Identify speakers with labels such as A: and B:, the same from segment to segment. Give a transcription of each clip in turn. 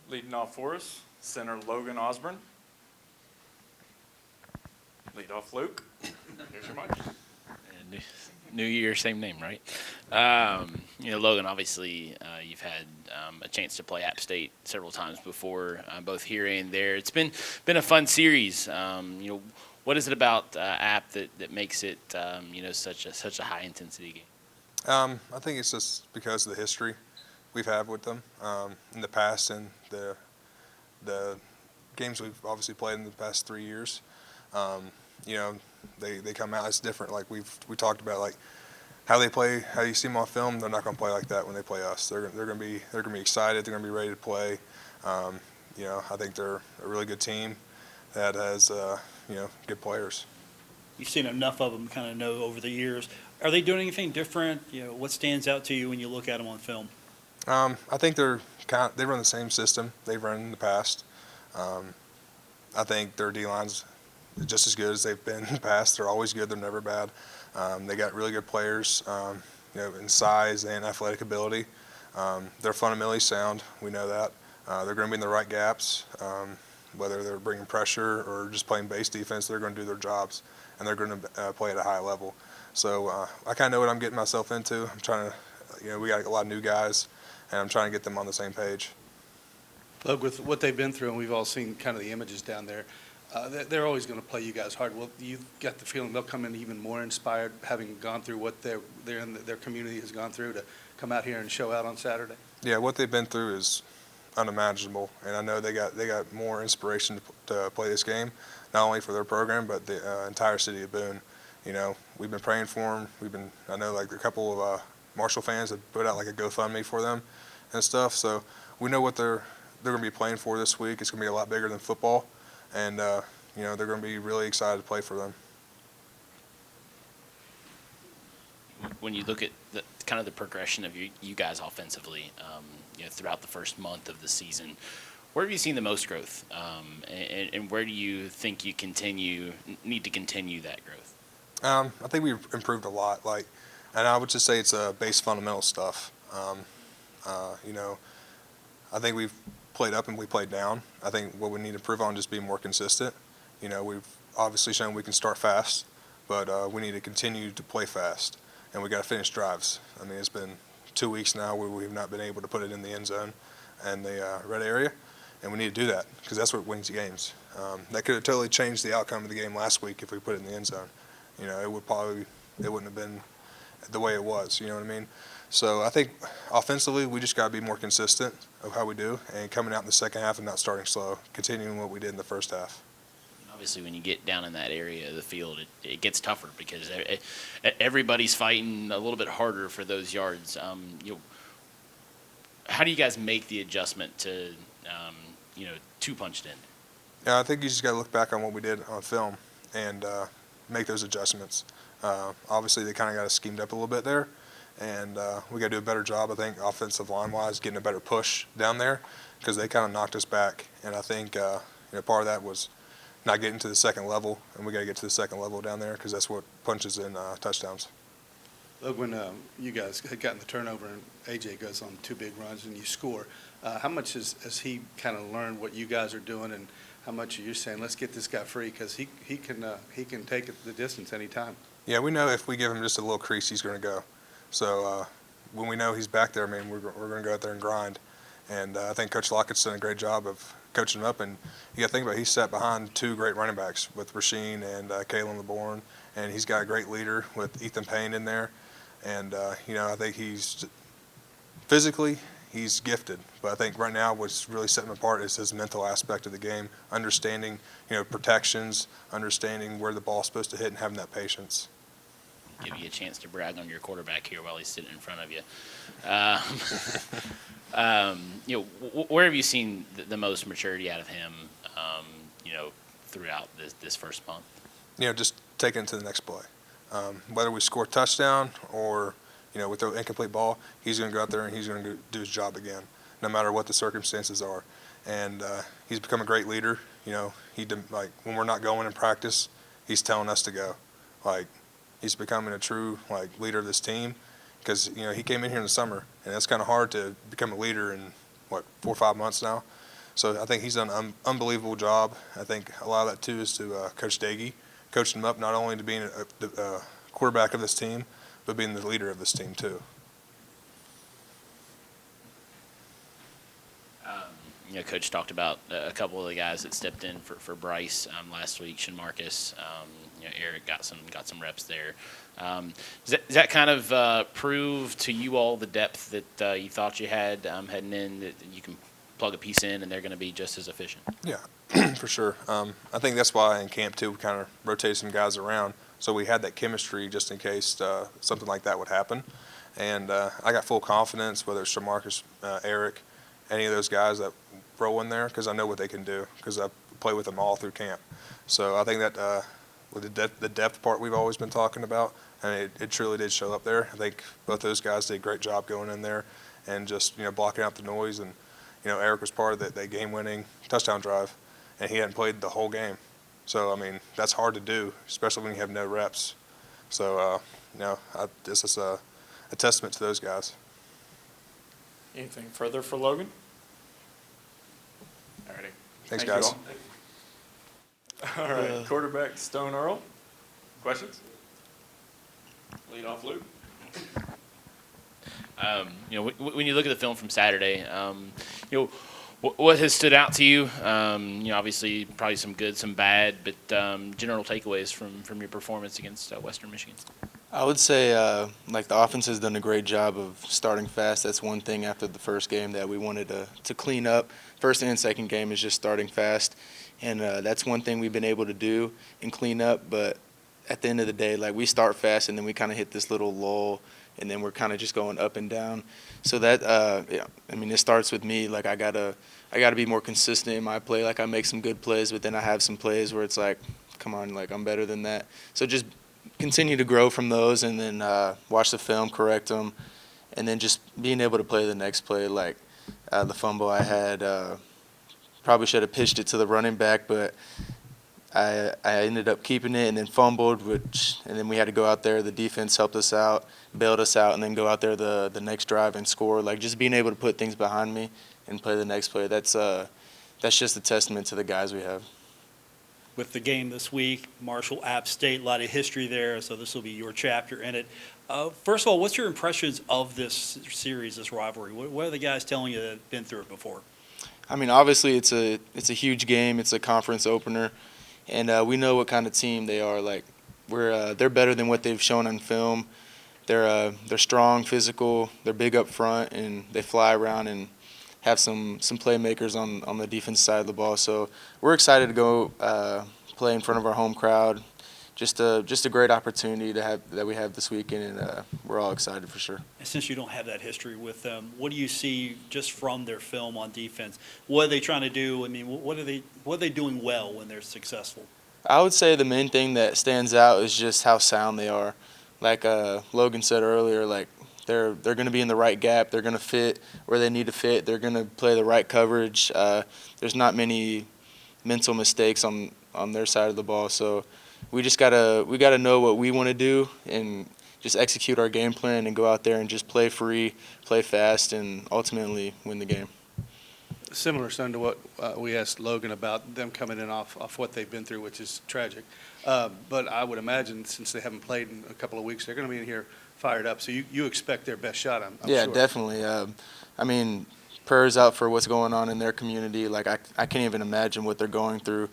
A: Leading off for us, center Logan Osborne. Lead off Luke. Here's your mic.
B: New year, same name, right? Logan, obviously, you've had a chance to play App State several times before, both here and there. It's been a fun series. What is it about App that makes it, such a high intensity game?
C: I think it's just because of the history we've had with them in the past and the games we've obviously played in the past 3 years. They come out. It's different. Like we talked about, like how they play, how you see them on film. They're not going to play like that when they play us. They're going to be excited. They're going to be ready to play. I think they're a really good team that has good players.
D: You've seen enough of them, kind of know over the years. Are they doing anything different? What stands out to you when you look at them on film?
C: I think they run the same system they've run in the past. I think their D-line's just as good as they've been in the past. They're always good. They're never bad. They got really good players, in size and athletic ability. They're fundamentally sound. We know that. They're going to be in the right gaps. Whether they're bringing pressure or just playing base defense, they're going to do their jobs, and they're going to play at a high level. So I kind of know what I'm getting myself into. I'm trying to, we got a lot of new guys, and I'm trying to get them on the same page.
E: Look, with what they've been through, and we've all seen kind of the images down there, they're always going to play you guys hard. Well, you got the feeling they'll come in even more inspired, having gone through what their community has gone through, to come out here and show out on Saturday?
C: Yeah, what they've been through is unimaginable, and I know they got more inspiration to play this game, not only for their program but the entire city of Boone. We've been praying for them. I know like a couple of Marshall fans have put out like a GoFundMe for them and stuff. So we know what they're going to be playing for this week. It's going to be a lot bigger than football, and they're going to be really excited to play for them.
B: When you look at the progression of you guys offensively, throughout the first month of the season, where have you seen the most growth, and where do you think you need to continue that growth?
C: I think we've improved a lot. And I would just say it's base fundamental stuff. I think we've played up and we played down. I think what we need to improve on is just being more consistent. We've obviously shown we can start fast, but we need to continue to play fast, and we got to finish drives. I mean, it's been 2 weeks now where we've not been able to put it in the end zone and the red area, and we need to do that because that's what wins games. That could have totally changed the outcome of the game last week if we put it in the end zone. It wouldn't have been the way it was. You know what I mean? So I think offensively we just got to be more consistent of how we do, and coming out in the second half and not starting slow, continuing what we did in the first half.
B: Obviously, when you get down in that area of the field, it gets tougher because everybody's fighting a little bit harder for those yards. How do you guys make the adjustment to punched in?
C: Yeah, I think you just got to look back on what we did on film and make those adjustments. Obviously, they kind of got us schemed up a little bit there, and we got to do a better job, I think, offensive line-wise, getting a better push down there because they kind of knocked us back. And I think part of that was not getting to the second level, and we got to get to the second level down there because that's what punches in touchdowns.
E: Look, when you guys had gotten the turnover and A.J. goes on 2 big runs and you score, how much has he kind of learned what you guys are doing, and how much are you saying, let's get this guy free because he can take it the distance anytime?
C: Yeah, we know if we give him just a little crease, he's going to go. So when we know he's back there, we're going to go out there and grind. And I think Coach Lockett's done a great job of coaching him up. And you got to think about it, he's sat behind 2 great running backs with Rasheen and Kalen LeBourne, and he's got a great leader with Ethan Payne in there. And I think physically he's gifted, but I think right now what's really setting him apart is his mental aspect of the game, understanding protections, understanding where the ball's supposed to hit, and having that patience.
B: Give you a chance to brag on your quarterback here while he's sitting in front of you. Where have you seen the most maturity out of him, throughout this first month?
C: Just taking it to the next play. Whether we score a touchdown or, we throw an incomplete ball, he's going to go out there and he's going to do his job again, no matter what the circumstances are. And he's become a great leader. When we're not going in practice, he's telling us to go. He's becoming a true leader of this team because he came in here in the summer, and it's kind of hard to become a leader in 4 or 5 months now. So I think he's done an unbelievable job. I think a lot of that too is to Coach Dagey, coached him up not only to being the quarterback of this team, but being the leader of this team too.
B: Coach talked about a couple of the guys that stepped in for Bryce last week. Sean Marcus, Eric got some reps there. Does that kind of prove to you all the depth that you thought you had heading in, that you can plug a piece in and they're going to be just as efficient?
C: Yeah, for sure. I think that's why in camp too we kind of rotated some guys around, so we had that chemistry just in case something like that would happen. And I got full confidence, whether it's Shamarcus, Eric, any of those guys that roll in there, because I know what they can do, because I play with them all through camp. So I think that with the depth part we've always been talking about, and it truly did show up there. I think both those guys did a great job going in there and just blocking out the noise. And Eric was part of that game-winning touchdown drive, and he hadn't played the whole game. So I mean that's hard to do, especially when you have no reps. So this is a testament to those guys.
A: Anything further for Logan? Alrighty.
C: Thanks,
A: Thank you
C: guys.
A: all. All right, quarterback Stone Earl. Questions? Lead off Luke.
B: When you look at the film from Saturday, what has stood out to you? Obviously probably some good, some bad, but general takeaways from your performance against Western Michigan.
F: I would say the offense has done a great job of starting fast. That's one thing after the first game that we wanted to clean up. First and second game is just starting fast, and that's one thing we've been able to do and clean up. But at the end of the day, we start fast and then we kind of hit this little lull, and then we're kind of just going up and down. So that it starts with me. I gotta be more consistent in my play. I make some good plays, but then I have some plays where it's come on, I'm better than that. So just continue to grow from those, and then watch the film, correct them, and then just being able to play the next play. The fumble I had, probably should have pitched it to the running back, but I ended up keeping it and then fumbled, and then we had to go out there. The defense helped us out, bailed us out, and then go out there the next drive and score. Just being able to put things behind me and play the next play, that's just a testament to the guys we have.
D: With the game this week, Marshall, App State, a lot of history there, so this will be your chapter in it. First of all, what's your impressions of this series, this rivalry? What are the guys telling you that have been through it before?
F: I mean, obviously it's a huge game. It's a conference opener, and we know what kind of team they are. They're better than what they've shown on film. They're strong, physical. They're big up front, and they fly around and have some playmakers on the defense side of the ball. So we're excited to go play in front of our home crowd. Just a great opportunity that we have this weekend, and we're all excited for sure.
D: And since you don't have that history with them, what do you see just from their film on defense? What are they trying to do? I mean, what are they doing well when they're successful?
F: I would say the main thing that stands out is just how sound they are. Logan said earlier, they're going to be in the right gap. They're going to fit where they need to fit. They're going to play the right coverage. There's not many mental mistakes on their side of the ball. So we gotta know what we want to do and just execute our game plan and go out there and just play free, play fast, and ultimately win the game.
E: Similar, son, to what we asked Logan about them coming in off what they've been through, which is tragic. But I would imagine since they haven't played in a couple of weeks, they're going to be in here fired up. So you expect their best shot, I'm
F: yeah,
E: sure.
F: Definitely. I mean, prayers out for what's going on in their community. I can't even imagine what they're going through.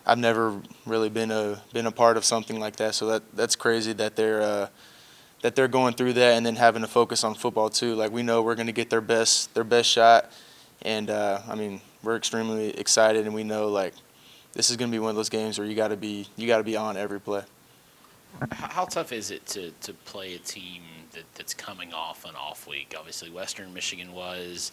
F: I've never really been a part of something like that, so that's crazy that they're going through that and then having to focus on football too. We know we're going to get their best shot, and I mean we're extremely excited, and we know this is going to be one of those games where you got to be on every play.
B: How tough is it to play a team that's coming off an off week? Obviously, Western Michigan was.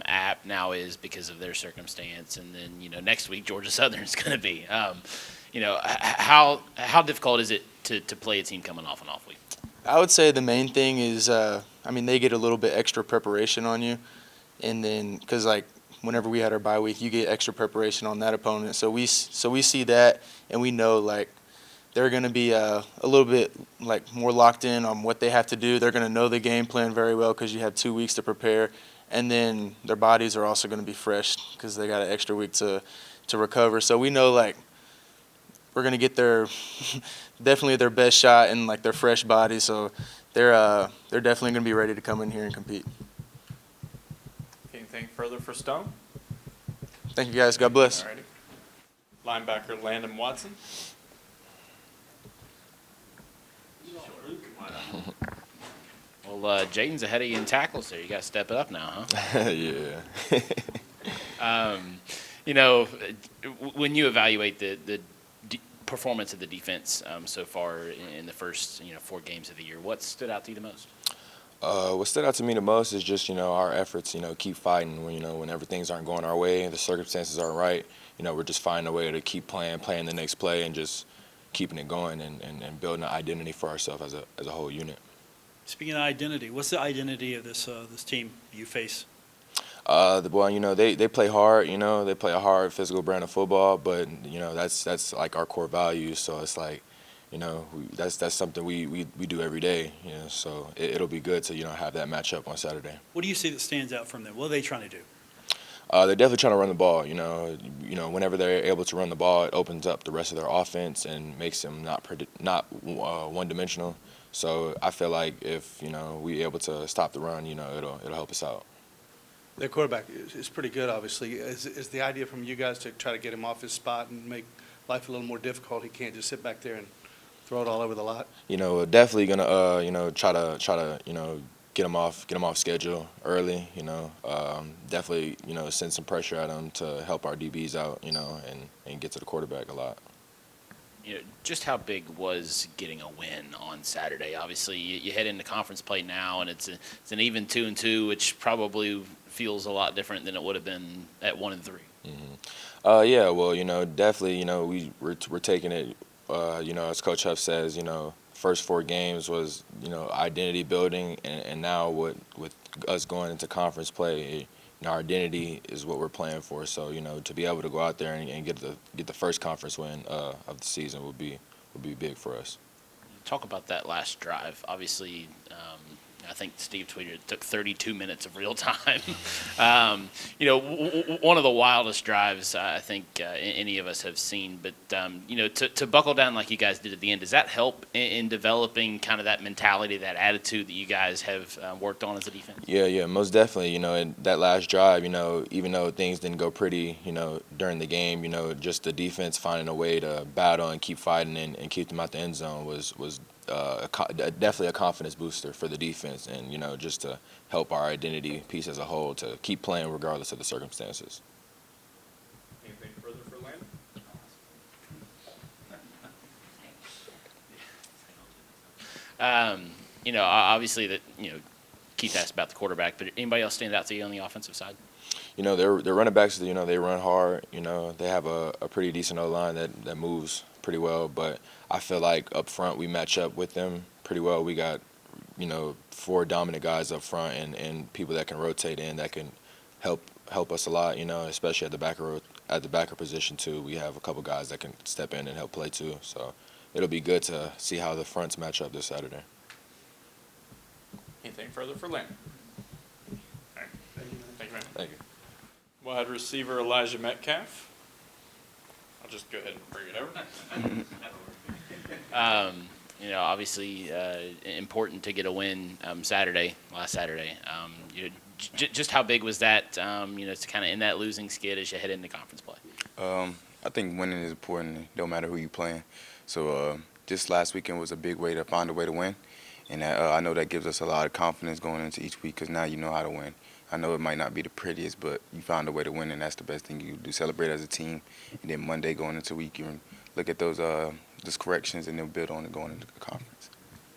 B: App now is because of their circumstance, and then next week Georgia Southern is going to be. How difficult is it to play a team coming off an off week?
F: I would say the main thing is they get a little bit extra preparation on you, and then because whenever we had our bye week, you get extra preparation on that opponent. So we see that, and we know they're going to be a little bit more locked in on what they have to do. They're going to know the game plan very well because you have 2 weeks to prepare. and then their bodies are also going to be fresh because they got an extra week to recover. So we know like we're going to get their definitely their best shot in like their fresh body. So they're definitely going to be ready to come in here and compete.
A: Anything further for Stone?
F: Thank you guys. God bless.
A: All righty. Linebacker Landon Watson.
B: Well, Jaden's ahead of you in tackles there. You got to step it up now, huh?
G: Yeah.
B: You know, when you evaluate the performance of the defense so far in the first 4 games of the year, what stood out to you the most?
G: What stood out to me the most is just, our efforts, keep fighting whenever things aren't going our way, the circumstances aren't right, we're just finding a way to keep playing the next play and just keeping it going and building an identity for ourselves as a whole unit.
D: Speaking of identity, what's the identity of this team you face?
G: Well, they play hard, they play a hard physical brand of football, but, that's like our core values. So it's like, that's something we do every day, so it'll be good to, have that matchup on Saturday.
D: What do you see that stands out from them? What are they trying to do?
G: They're definitely trying to run the ball, whenever they're able to run the ball, it opens up the rest of their offense and makes them not one-dimensional. So I feel like if, we're able to stop the run, it'll help us out.
E: Their quarterback is pretty good, obviously. Is the idea from you guys to try to get him off his spot and make life a little more difficult? He can't just sit back there and throw it all over the lot?
G: Definitely gonna, try to, get him off schedule early, definitely, send some pressure at him to help our DBs out, and get to the quarterback a lot.
B: Just how big was getting a win on Saturday? Obviously, you head into conference play now, and it's an even 2-2, which probably feels a lot different than it would have been at 1-3.
G: Mm-hmm. Yeah, well, definitely, we're taking it. As Coach Huff says, first 4 games was, identity building, and now with us going into conference play, our identity is what we're playing for. So, to be able to go out there and get the first conference win of the season would be big for us.
B: Talk about that last drive. Obviously, I think Steve tweeted it took 32 minutes of real time. One of the wildest drives I think any of us have seen. But, to buckle down like you guys did at the end, does that help in developing kind of that mentality, that attitude that you guys have worked on as a defense? Yeah,
G: most definitely. In that last drive, even though things didn't go pretty, during the game, just the defense finding a way to battle and keep fighting and keep them out the end zone was definitely a confidence booster for the defense, and just to help our identity piece as a whole to keep playing regardless of the circumstances.
A: Anything further for Landon?
B: Obviously that Keith asked about the quarterback, but anybody else stand out to you on the offensive side?
G: Their running backs, they run hard. They have a pretty decent O-line that moves pretty well, but I feel like up front we match up with them pretty well. We got 4 dominant guys up front and people that can rotate in that can help us a lot. Especially at the backer position too. We have a couple guys that can step in and help play too. So it'll be good to see how the fronts match up this Saturday.
A: Anything further for Landon? All right. Thank you, man.
G: Thank you.
A: Wide receiver Elijah Metcalf. I'll just go ahead and bring it over.
B: Obviously important to get a win last Saturday. Just how big was that, to kind of end that losing skid as you head into conference play?
H: I think winning is important, no matter who you're playing. So just last weekend was a big way to find a way to win. And I know that gives us a lot of confidence going into each week because now you know how to win. I know it might not be the prettiest, but you found a way to win, and that's the best thing you do. Celebrate as a team, and then Monday going into the week, you can look at those corrections and then build on it going into the conference.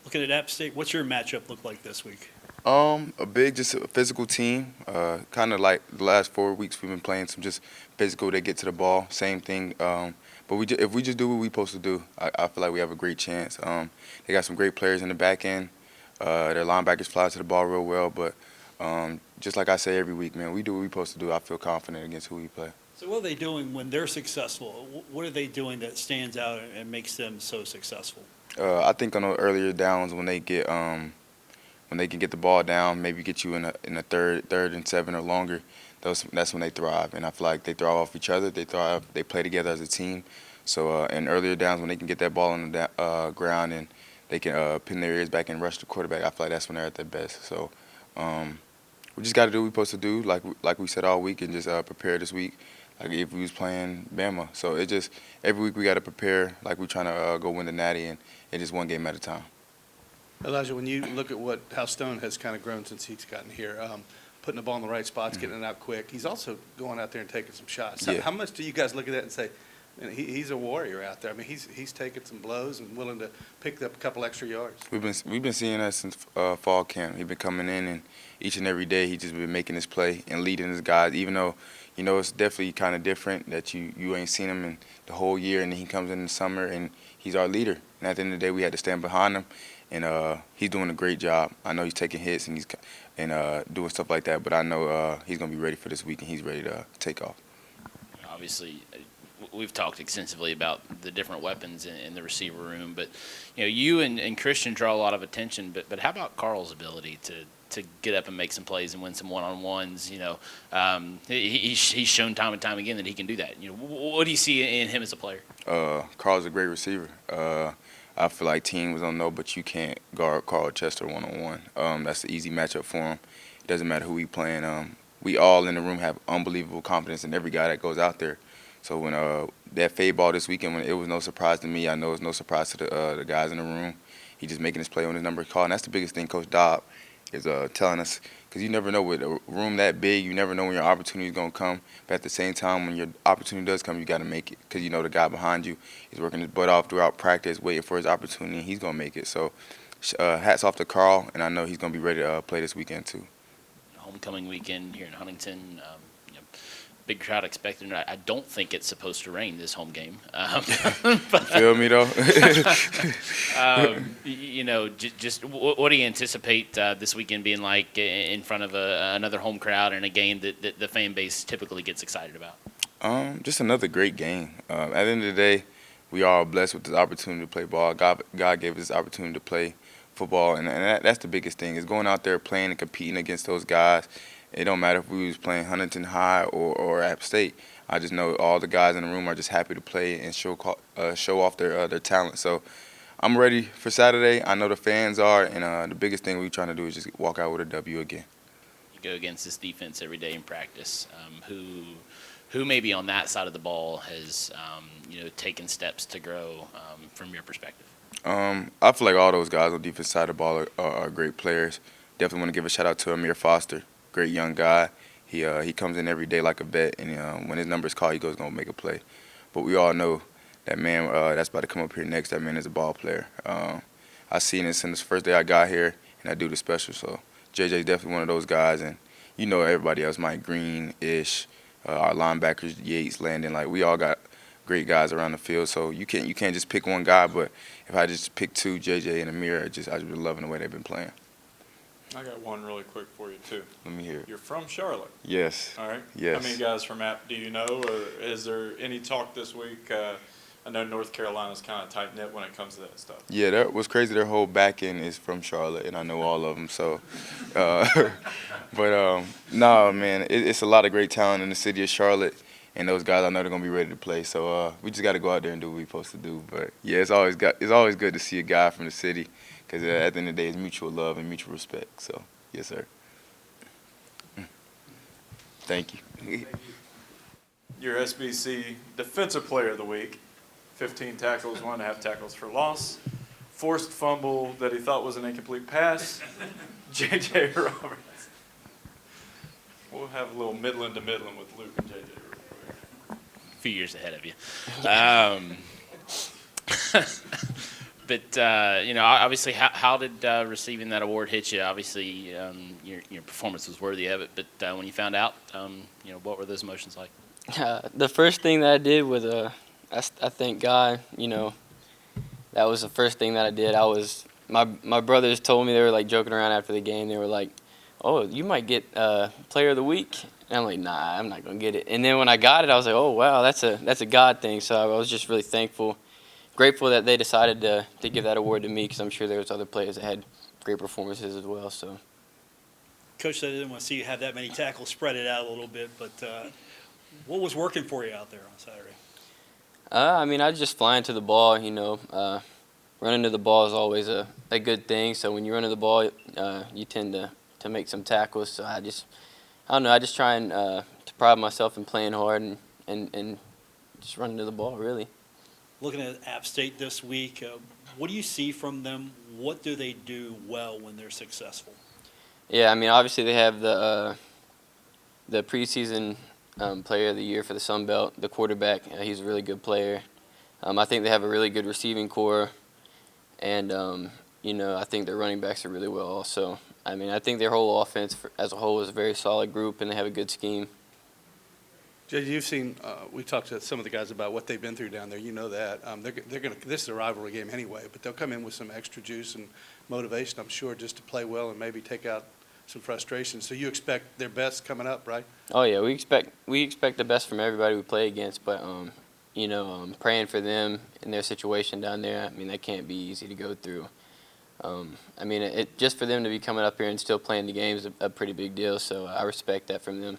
D: Looking at App State, what's your matchup look like this week?
H: Just a physical team. Kind of like the last 4 weeks we've been playing some just physical. They get to the ball, same thing. But if we just do what we're supposed to do, I feel like we have a great chance. They got some great players in the back end. Their linebackers fly to the ball real well, but just like I say every week, man, we do what we're supposed to do. I feel confident against who we play.
D: So what are they doing when they're successful? What are they doing that stands out and makes them so successful?
H: I think on the earlier downs when they get when they can get the ball down, maybe get you in a third and 7 or longer, that's when they thrive. And I feel like they thrive off each other. They thrive. They play together as a team. So in earlier downs when they can get that ball on the ground and they can pin their ears back and rush the quarterback, I feel like that's when they're at their best. So we just got to do what we're supposed to do, like we said all week, and just prepare this week like if we was playing Bama. So it just every week we got to prepare like we're trying to go win the Natty, and it's just one game at a time.
E: Elijah, when you look at how Stone has kind of grown since he's gotten here, putting the ball in the right spots, getting it out quick, he's also going out there and taking some shots.
H: Yeah.
E: How much do you guys look at that and say, man, he's a warrior out there? I mean, he's taking some blows and willing to pick up a couple extra yards.
H: We've been seeing that since fall camp. He's been coming in, and each and every day he's just been making his play and leading his guys. Even though it's definitely kind of different that you ain't seen him in the whole year, and then he comes in the summer and he's our leader. And at the end of the day, we had to stand behind him, and he's doing a great job. I know he's taking hits and he's doing stuff like that, but I know he's gonna be ready for this week and he's ready to take off.
B: Obviously, we've talked extensively about the different weapons in the receiver room, but you and Christian draw a lot of attention. But how about Carl's ability to get up and make some plays and win some one-on-ones? He's shown time and time again that he can do that. What do you see in him as a player?
H: Carl's a great receiver. I feel like teams don't know, but you can't guard Carl Chester one-on-one. That's the easy matchup for him. It doesn't matter who we playing. We all in the room have unbelievable confidence in every guy that goes out there. So when that fade ball this weekend, when it was no surprise to me, I know it's no surprise to the guys in the room. He just making his play when his number is called, and that's the biggest thing Coach Dobb is telling us, because you never know with a room that big, you never know when your opportunity is going to come. But at the same time, when your opportunity does come, you got to make it, because the guy behind you is working his butt off throughout practice, waiting for his opportunity, and he's going to make it. So hats off to Carl, and I know he's going to be ready to play this weekend too.
B: Homecoming weekend here in Huntington. Big crowd expected. I don't think it's supposed to rain this home game.
H: Feel me though?
B: Just what do you anticipate this weekend being like in front of another home crowd and a game that the fan base typically gets excited about?
H: Just another great game. At the end of the day, we are blessed with this opportunity to play ball. God gave us this opportunity to play football, and that's the biggest thing, is going out there playing and competing against those guys. It don't matter if we was playing Huntington High or App State. I just know all the guys in the room are just happy to play and show off their talent. So I'm ready for Saturday. I know the fans are, and the biggest thing we're trying to do is just walk out with a W again.
B: You go against this defense every day in practice. Who maybe on that side of the ball has taken steps to grow from your perspective?
H: I feel like all those guys on the defense side of the ball are great players. Definitely want to give a shout out to Amir Foster. Great young guy. He comes in every day like a vet, and when his number is called, he goes going to make a play. But we all know that man that's about to come up here next, that man is a ball player. I seen it since the first day I got here, and I do the special. So JJ's definitely one of those guys, and everybody else, Mike Green, Ish, our linebackers, Yates, Landon, like we all got great guys around the field. So you can't just pick one guy, but if I just pick two, JJ and Amir, I just been loving the way they've been playing.
A: I got one really quick for you, too.
H: Let me hear it.
A: You're from Charlotte.
H: Yes.
A: All right.
H: Yes.
A: How many guys from App do you know, or is there any talk this week? I know North Carolina's kind of tight-knit when it comes to that stuff.
H: Yeah, that was crazy. Their whole back end is from Charlotte, and I know all of them. So, no, man, it's a lot of great talent in the city of Charlotte, and those guys, I know they're gonna be ready to play. So we just got to go out there and do what we're supposed to do. But yeah, it's always good to see a guy from the city, because at the end of the day, it's mutual love and mutual respect. So, yes, sir. Thank you.
A: Your SBC Defensive Player of the Week, 15 tackles, 1.5 tackles for loss, forced fumble that he thought was an incomplete pass, J.J. Roberts. We'll have a little Midland to Midland with Luke and J.J. real quick.
B: A few years ahead of you. But obviously, how did receiving that award hit you? Obviously, your performance was worthy of it. But when you found out, what were those emotions like?
I: The first thing that I did was I thank God. That was the first thing that I did. My brothers told me, they were like joking around after the game. They were like, "Oh, you might get Player of the Week." And I'm like, "Nah, I'm not gonna get it." And then when I got it, I was like, "Oh wow, that's a God thing." So I was just really grateful that they decided to give that award to me, because I'm sure there was other players that had great performances as well. So.
D: Coach said I didn't want to see you have that many tackles, spread it out a little bit, but what was working for you out there on Saturday?
I: I mean, I just flying to the ball, running to the ball is always a good thing. So when you run to the ball, you tend to make some tackles. So I don't know, I just try and to pride myself in playing hard and just running to the ball, really.
D: Looking at App State this week, what do you see from them? What do they do well when they're successful?
I: Yeah, I mean, obviously they have the preseason player of the year for the Sun Belt, the quarterback. He's a really good player. I think they have a really good receiving core, and I think their running backs are really well also. I mean, I think their whole offense as a whole is a very solid group, and they have a good scheme.
E: Jay, you've seen, we talked to some of the guys about what they've been through down there. You know that. They're going to, this is a rivalry game anyway, but they'll come in with some extra juice and motivation, I'm sure, just to play well and maybe take out some frustration. So you expect their best coming up, right?
I: Oh yeah, we expect the best from everybody we play against, but praying for them in their situation down there. I mean, that can't be easy to go through. I mean, it just for them to be coming up here and still playing the game is a pretty big deal. So I respect that from them.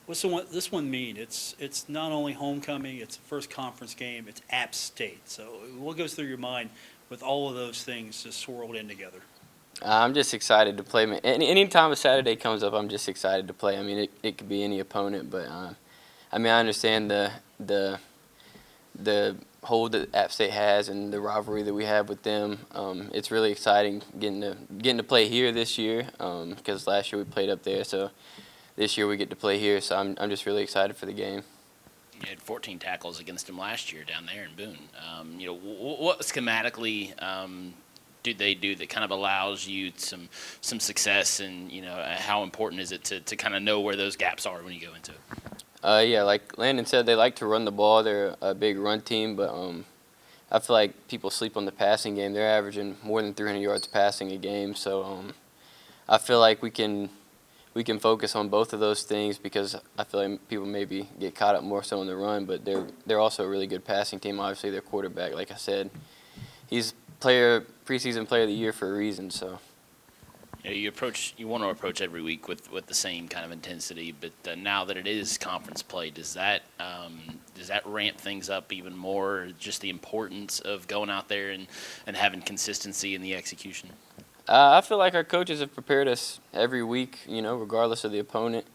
D: What's this one mean? It's not only homecoming, it's the first conference game, it's App State. So what goes through your mind with all of those things just swirled in together?
I: I'm just excited to play. Any time a Saturday comes up, I'm just excited to play. I mean, it could be any opponent, but I mean, I understand the hold that App State has and the rivalry that we have with them. It's really exciting getting to play here this year because last year we played up there, so this year we get to play here. So I'm just really excited for the game.
B: You had 14 tackles against them last year down there in Boone. What schematically do they do that kind of allows you some success, and how important is it to kind of know where those gaps are when you go into it?
I: Yeah, like Landon said, they like to run the ball. They're a big run team, but I feel like people sleep on the passing game. They're averaging more than 300 yards passing a game, so I feel like we can focus on both of those things because I feel like people maybe get caught up more so in the run, but they're also a really good passing team. Obviously, their quarterback, like I said, he's preseason player of the year for a reason. So
B: you want to approach every week with the same kind of intensity, but now that it is conference play, does that ramp things up even more? Just the importance of going out there and having consistency in the execution.
I: I feel like our coaches have prepared us every week, regardless of the opponent.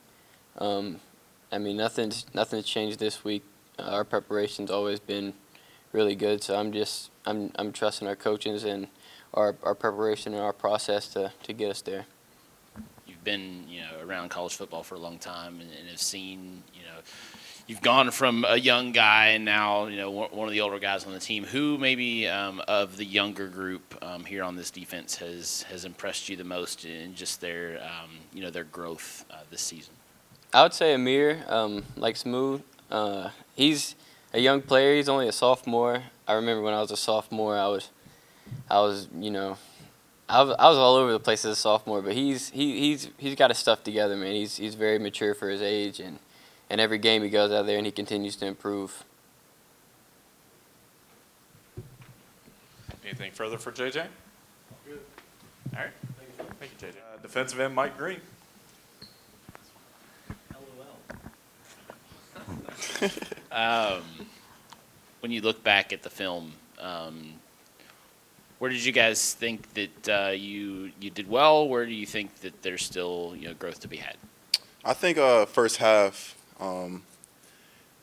I: I mean, nothing's changed this week. Our preparation's always been really good, so I'm trusting our coaches and our preparation and our process to get us there.
B: You've been around college football for a long time and have seen you've gone from a young guy and now one of the older guys on the team. Who maybe of the younger group here on this defense has impressed you the most in just their their growth this season?
I: I would say Amir, like Smooth. He's a young player. He's only a sophomore. I remember when I was a sophomore, I was all over the place as a sophomore. But he's got his stuff together, man. He's very mature for his age, and every game he goes out there and he continues to improve.
A: Anything further for JJ? Good. All right. Thank you, JJ. Defensive end Mike Green.
B: When you look back at the film, where did you guys think that you did well? Where do you think that there's still growth to be had?
J: I think first half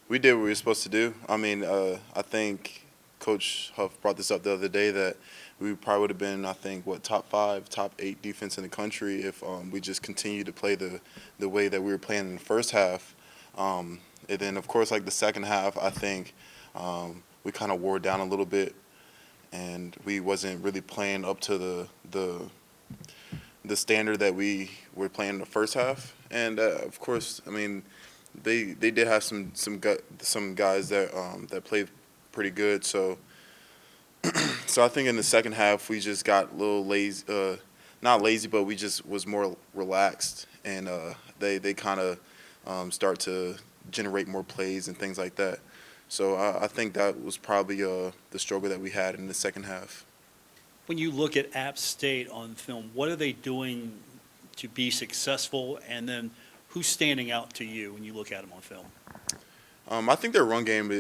J: we did what we were supposed to do. I mean, I think Coach Huff brought this up the other day that we probably would have been, I think, top 5, top 8 defense in the country if we just continued to play the way that we were playing in the first half. And then, of course, like the second half, I think we kind of wore down a little bit, and we wasn't really playing up to the standard that we were playing in the first half. And of course, I mean, they did have some guys that played pretty good. So I think in the second half we just got a little lazy, not lazy, but we just was more relaxed, and they kind of start to generate more plays and things like that. So I think that was probably the struggle that we had in the second half.
D: When you look at App State on film, what are they doing to be successful? And then who's standing out to you when you look at them on film?
J: I think their run game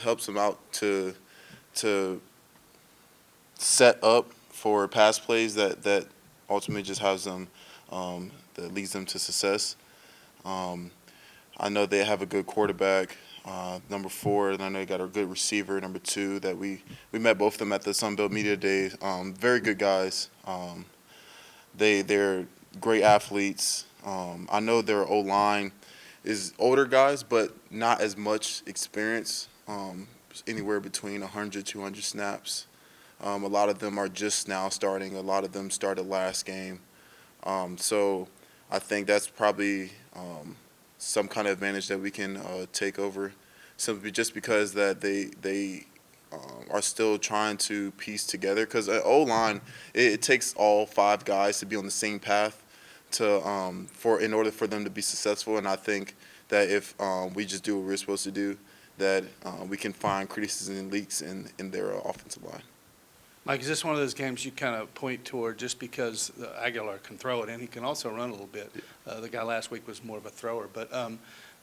J: helps them out to set up for pass plays that ultimately just has them that leads them to success. I know they have a good quarterback, number 4, and I know they got a good receiver, number 2. That we met both of them at the Sunbelt Media Day. Very good guys. They're great athletes. I know their O-line is older guys, but not as much experience. Anywhere between 100, 200 snaps. A lot of them are just now starting. A lot of them started last game. So I think that's probably some kind of advantage that we can take over, simply just because that they are still trying to piece together. Because O-line, it takes all 5 guys to be on the same path in order for them to be successful. And I think that if we just do what we're supposed to do, that we can find criticism and leaks in their offensive line.
E: Mike, is this one of those games you kind of point toward just because Aguilar can throw it and he can also run a little bit? The guy last week was more of a thrower, but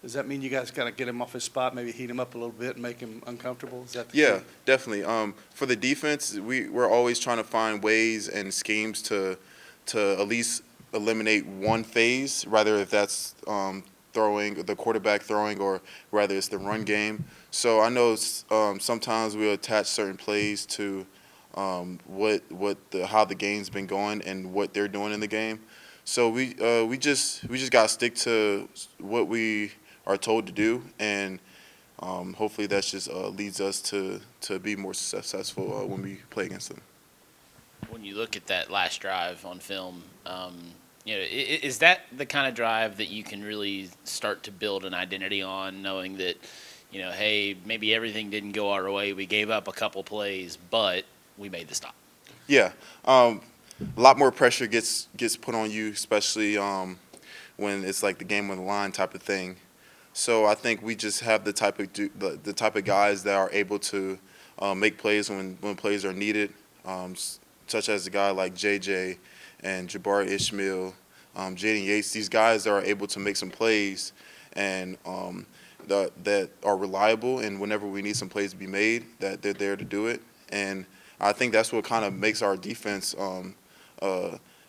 E: does that mean you guys got to get him off his spot, maybe heat him up a little bit and make him uncomfortable? Is that the
J: Yeah,
E: key?
J: definitely. For the defense, we're always trying to find ways and schemes to at least eliminate one phase, rather if that's throwing, the quarterback throwing, or rather it's the run game. So I know sometimes we'll attach certain plays to how the game's been going and what they're doing in the game. So we just got to stick to what we are told to do, and hopefully that just leads us to be more successful when we play against them.
B: When you look at that last drive on film, is that the kind of drive that you can really start to build an identity on, knowing that, hey, maybe everything didn't go our way, we gave up a couple plays, but we made the stop?
J: Yeah, a lot more pressure gets put on you, especially when it's like the game on the line type of thing. So I think we just have the type of guys that are able to make plays when plays are needed, such as a guy like JJ and Jabari Ishmael, Jaden Yates. These guys that are able to make some plays and that are reliable, and whenever we need some plays to be made, that they're there to do it. And I think that's what kind of makes our defense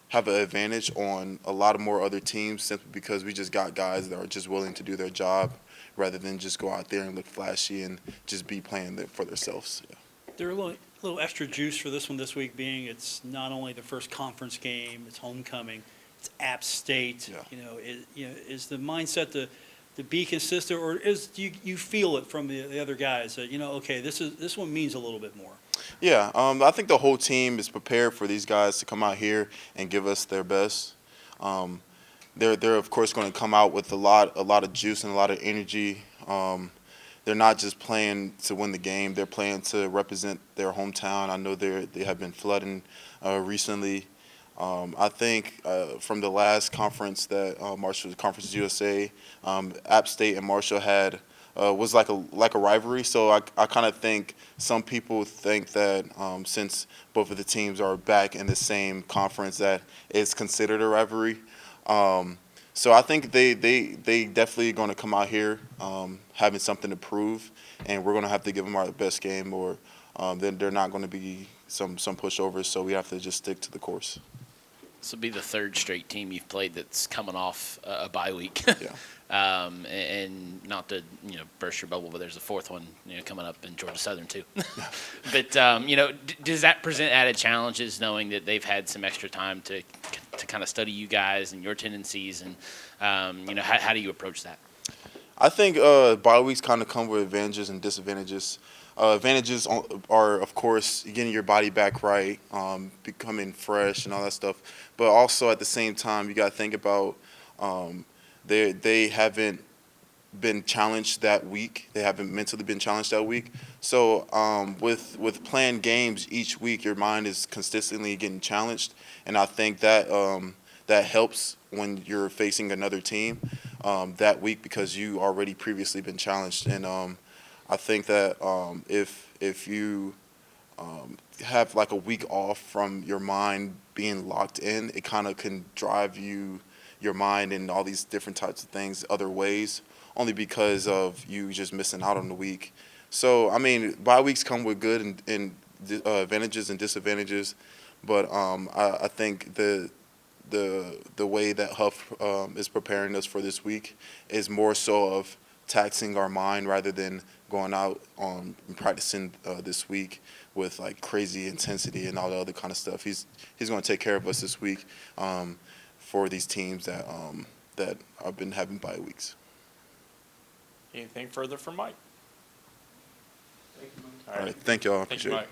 J: have an advantage on a lot of more other teams, simply because we just got guys that are just willing to do their job rather than just go out there and look flashy and just be playing for themselves. Yeah.
D: There are a little extra juice for this one this week, being it's not only the first conference game, it's homecoming, it's App State.
J: Yeah.
D: Is the mindset to be consistent, or do you feel it from the other guys that okay, this one means a little bit more?
J: Yeah, I think the whole team is prepared for these guys to come out here and give us their best. They're of course going to come out with a lot of juice and a lot of energy. They're not just playing to win the game; they're playing to represent their hometown. I know they have been flooding recently. I think from the last conference that Marshall Conference USA, App State and Marshall had. Was like a rivalry. So I kind of think some people think that since both of the teams are back in the same conference, that it's considered a rivalry. So I think they definitely going to come out here having something to prove, and we're going to have to give them our best game, or then they're not going to be some pushovers. So we have to just stick to the course.
B: This will be the 3rd straight team you've played that's coming off a bye week.
J: Yeah.
B: And not to burst your bubble, but there's a 4th one coming up in Georgia Southern too. But does that present added challenges, knowing that they've had some extra time to kind of study you guys and your tendencies, and how do you approach that?
J: I think bye weeks kind of come with advantages and disadvantages. Advantages are, of course, getting your body back right, becoming fresh and all that stuff. But also at the same time, you got to think about they haven't been challenged that week. They haven't mentally been challenged that week. So with playing games each week, your mind is consistently getting challenged, and I think that that helps when you're facing another team that week, because you already previously been challenged. And I think that if you have like a week off from your mind being locked in, it kind of can drive your mind in all these different types of things other ways, only because of you just missing out on the week. So, I mean, bye weeks come with good and advantages and disadvantages, but I think the way that Huff is preparing us for this week is more so of taxing our mind rather than going out and practicing this week with like crazy intensity and all the other kind of stuff. He's going to take care of us this week for these teams that have been having bye weeks.
A: Anything further from Mike?
J: All right, thank y'all.
A: Thank you,
J: Appreciate it.
A: Mike.